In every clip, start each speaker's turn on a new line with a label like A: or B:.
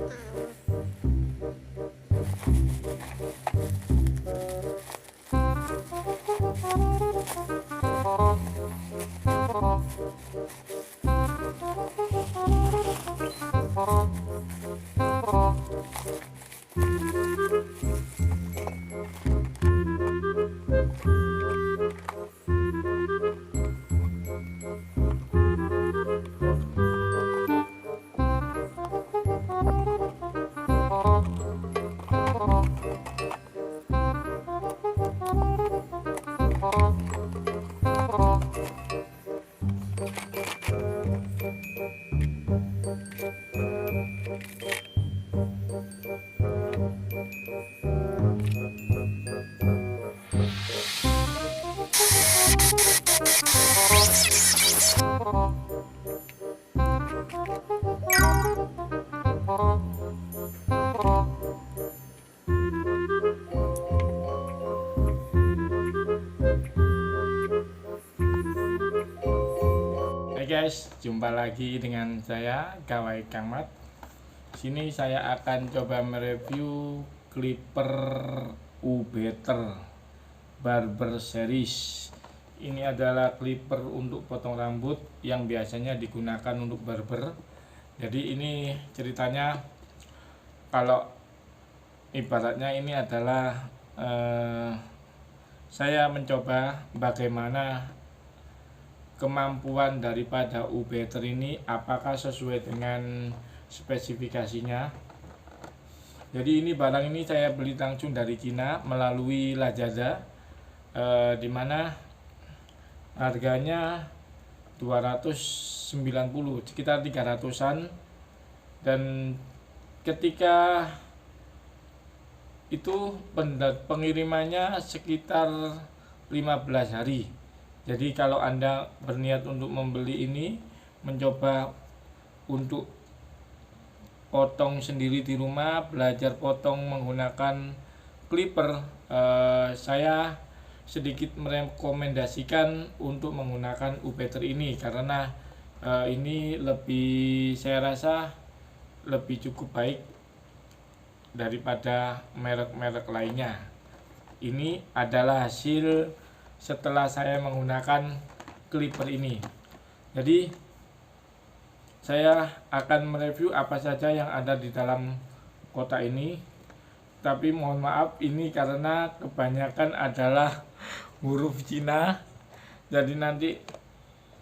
A: Hai guys, jumpa lagi dengan saya Gawai Kang Mat. Sini saya akan coba mereview clipper U-Better Barber Series. Ini adalah clipper untuk potong rambut yang biasanya digunakan untuk barber. Jadi ini ceritanya, kalau ibaratnya ini adalah saya mencoba bagaimana kemampuan daripada U-Better ini, apakah sesuai dengan spesifikasinya. Jadi ini barang ini saya beli langsung dari Cina melalui Lazada, dimana harganya 290, sekitar 300-an, dan ketika itu pengirimannya sekitar 15 hari. Jadi kalau Anda berniat untuk membeli ini, mencoba untuk potong sendiri di rumah, belajar potong menggunakan clipper, saya sedikit merekomendasikan untuk menggunakan U-Better ini, karena ini lebih, saya rasa lebih cukup baik daripada merek-merek lainnya. Ini adalah hasil setelah saya menggunakan clipper ini. Jadi saya akan mereview apa saja yang ada di dalam kotak ini. Tapi mohon maaf, ini karena kebanyakan adalah huruf Cina, jadi nanti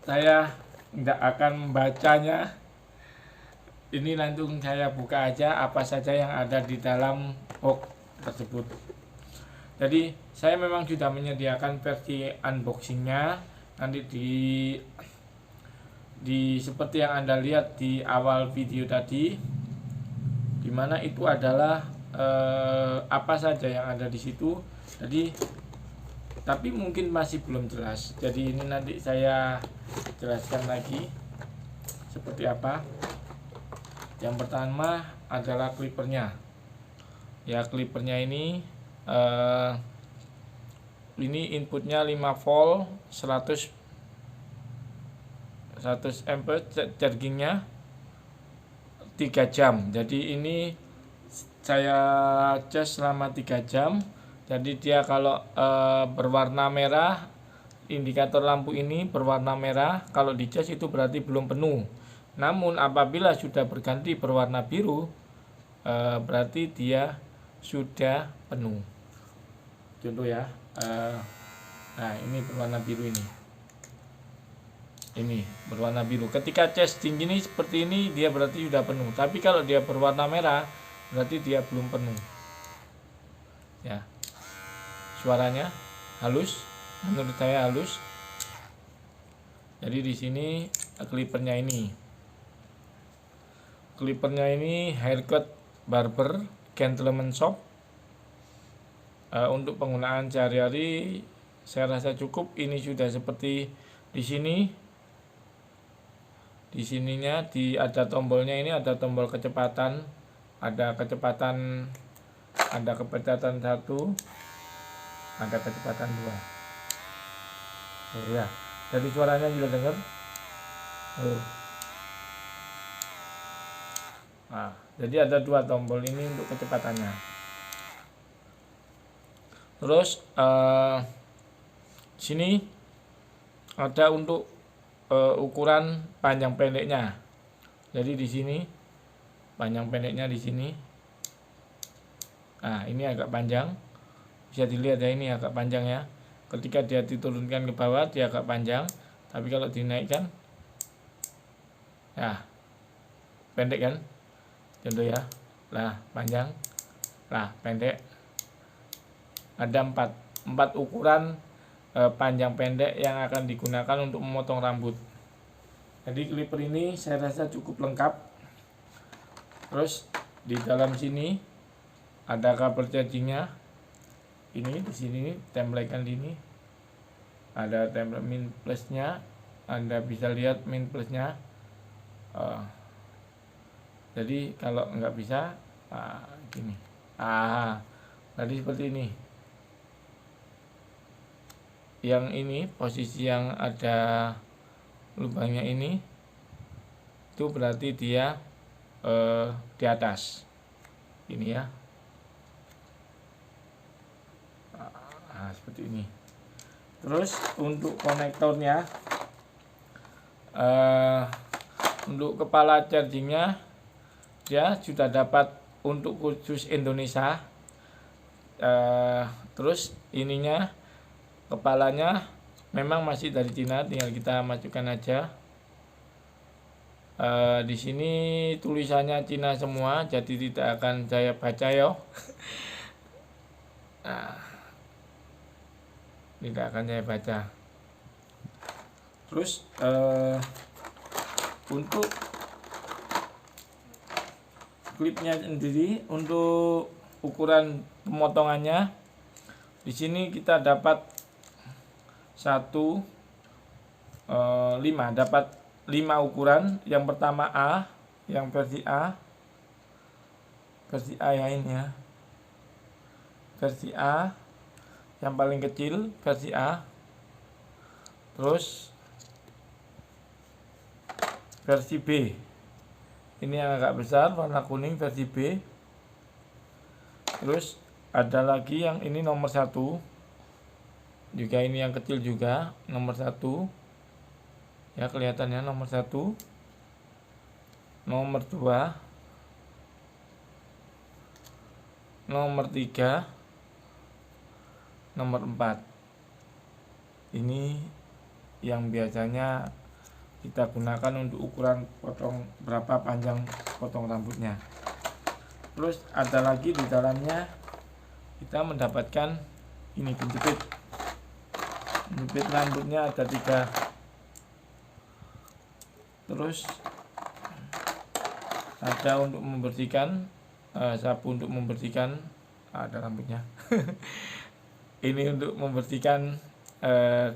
A: saya tidak akan membacanya. Ini langsung saya buka aja apa saja yang ada di dalam box tersebut. Jadi saya memang sudah menyediakan versi unboxingnya, nanti di seperti yang Anda lihat di awal video tadi, dimana itu adalah apa saja yang ada di situ. Jadi tapi mungkin masih belum jelas, jadi ini nanti saya jelaskan lagi seperti apa. Yang pertama adalah clippernya. Ya, clippernya ini inputnya 5 volt 100 ampere, chargingnya 3 jam. Jadi ini saya cas selama 3 jam. Jadi dia kalau berwarna merah, indikator lampu ini berwarna merah, kalau dicas itu berarti belum penuh. Namun apabila sudah berganti berwarna biru, berarti dia sudah penuh. Contoh ya, nah ini berwarna biru, ini berwarna biru. Ketika cas tinggi ini seperti ini, dia berarti sudah penuh. Tapi kalau dia berwarna merah, berarti dia belum penuh. Ya, suaranya halus, menurut saya halus. Jadi di sini clippernya ini haircut barber gentleman shop. Untuk penggunaan sehari-hari saya rasa cukup. Ini sudah seperti di sini. Di sininya ada tombolnya, ini ada tombol kecepatan, ada kecepatan 1, ada kecepatan 2. Oh ya, jadi suaranya juga dengar. Nah, jadi ada 2 tombol ini untuk kecepatannya. Terus sini ada untuk ukuran panjang pendeknya. Jadi di sini panjang pendeknya di sini. Nah, ini agak panjang. Bisa dilihat ya, ini agak panjang ya. Ketika dia diturunkan ke bawah dia agak panjang, tapi kalau dinaikkan ya pendek kan. Contoh ya. Lah, panjang. Lah, pendek. Ada 4 ukuran panjang pendek yang akan digunakan untuk memotong rambut. Jadi clipper ini saya rasa cukup lengkap. Terus di dalam sini ada kabel chargingnya. Ini di sini tempelkan ini. Ada tempel min plusnya. Anda bisa lihat min plusnya. Jadi kalau nggak bisa, gini. Tadi seperti ini. Yang ini posisi yang ada lubangnya ini, itu berarti dia di atas. Ini ya. Seperti ini. Terus untuk konektornya, untuk kepala chargingnya dia sudah dapat untuk khusus Indonesia. Terus ininya, kepalanya memang masih dari Cina, tinggal kita masukkan aja. Di sini tulisannya Cina semua, jadi tidak akan saya baca yo. Tidak akan saya baca. Terus untuk klipnya sendiri, untuk ukuran pemotongannya, di sini kita dapat 5 ukuran. Yang pertama A, yang versi A ya ini ya, versi A yang paling kecil, versi A. Terus versi B, ini yang agak besar warna kuning, versi B. Terus ada lagi yang ini nomor 1 juga, ini yang kecil juga, nomor 1 ya, kelihatannya nomor 1, nomor 2, nomor 3, nomor 4. Ini yang biasanya kita gunakan untuk ukuran potong, berapa panjang potong rambutnya. Terus ada lagi di dalamnya kita mendapatkan ini penjepit. Penjepit rambutnya ada 3. Terus ada untuk membersihkan, sapu untuk membersihkan, ada rambutnya. Ini untuk membersihkan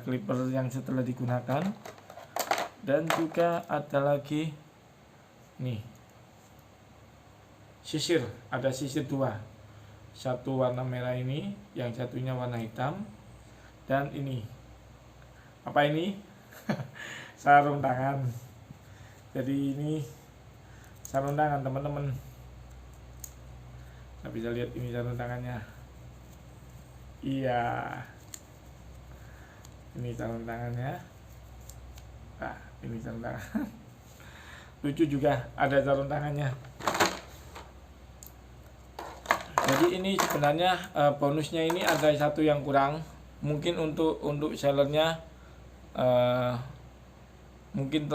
A: clipper yang setelah digunakan. Dan juga ada lagi nih, sisir, ada sisir 2. Satu warna merah ini, yang satunya warna hitam. Dan ini apa ini? Sarung tangan. Jadi ini sarung tangan teman-teman. Nah, bisa lihat ini sarung tangannya. Iya, ini sarung tangannya. Nah, ini sarung tangan. Lucu juga, ada sarung tangannya. Jadi ini sebenarnya bonusnya ini ada satu yang kurang. Mungkin untuk sellernya mungkin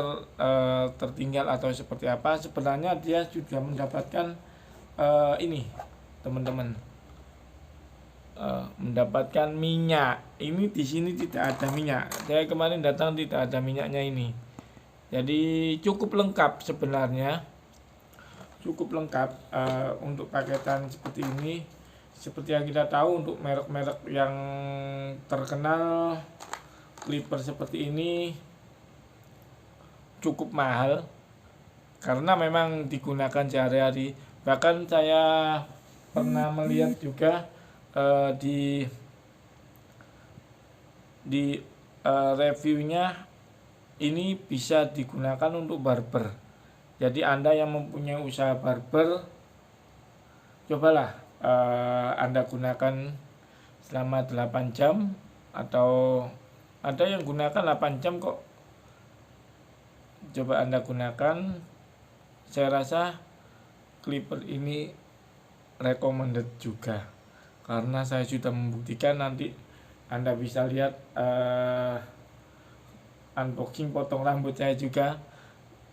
A: tertinggal atau seperti apa. Sebenarnya dia sudah mendapatkan ini teman-teman, mendapatkan minyak. Ini di sini tidak ada minyak. Saya kemarin datang tidak ada minyaknya ini. Jadi cukup lengkap sebenarnya, cukup lengkap untuk paketan seperti ini. Seperti yang kita tahu, untuk merek-merek yang terkenal, clipper seperti ini cukup mahal karena memang digunakan sehari-hari. Bahkan saya pernah melihat juga di reviewnya, ini bisa digunakan untuk barber. Jadi Anda yang mempunyai usaha barber, cobalah Anda gunakan selama 8 jam, atau ada yang gunakan 8 jam kok. Coba Anda gunakan, saya rasa clipper ini recommended juga, karena saya sudah membuktikan. Nanti Anda bisa lihat unboxing potong rambut saya juga.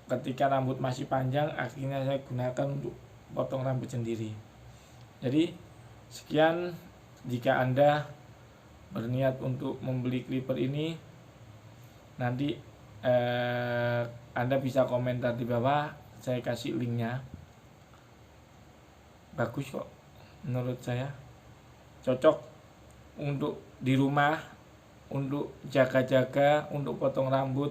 A: Ketika rambut masih panjang, akhirnya saya gunakan untuk potong rambut sendiri. Jadi sekian, jika Anda berniat untuk membeli clipper ini, nanti Anda bisa komentar di bawah, saya kasih linknya. Bagus kok, menurut saya cocok untuk di rumah, untuk jaga-jaga, untuk potong rambut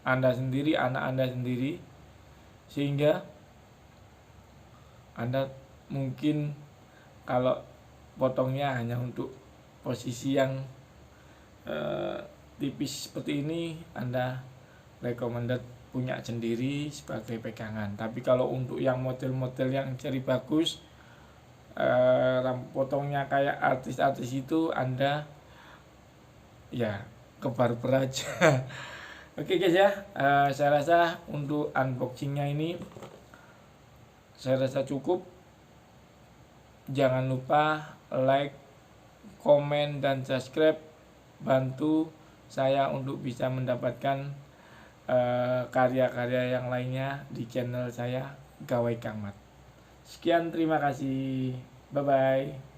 A: Anda sendiri, anak Anda sendiri, sehingga Anda mungkin kalau potongnya hanya untuk posisi yang tipis seperti ini, Anda recommended punya sendiri sebagai pegangan. Tapi kalau untuk yang model-model yang ciri bagus, rambut potongnya kayak artis-artis itu, Anda ya ke barber aja. Oke guys ya, saya rasa untuk unboxingnya ini saya rasa cukup. Jangan lupa like, komen, dan subscribe, bantu saya untuk bisa mendapatkan karya-karya yang lainnya di channel saya, Gawai Kang Mat. Sekian, terima kasih, bye bye.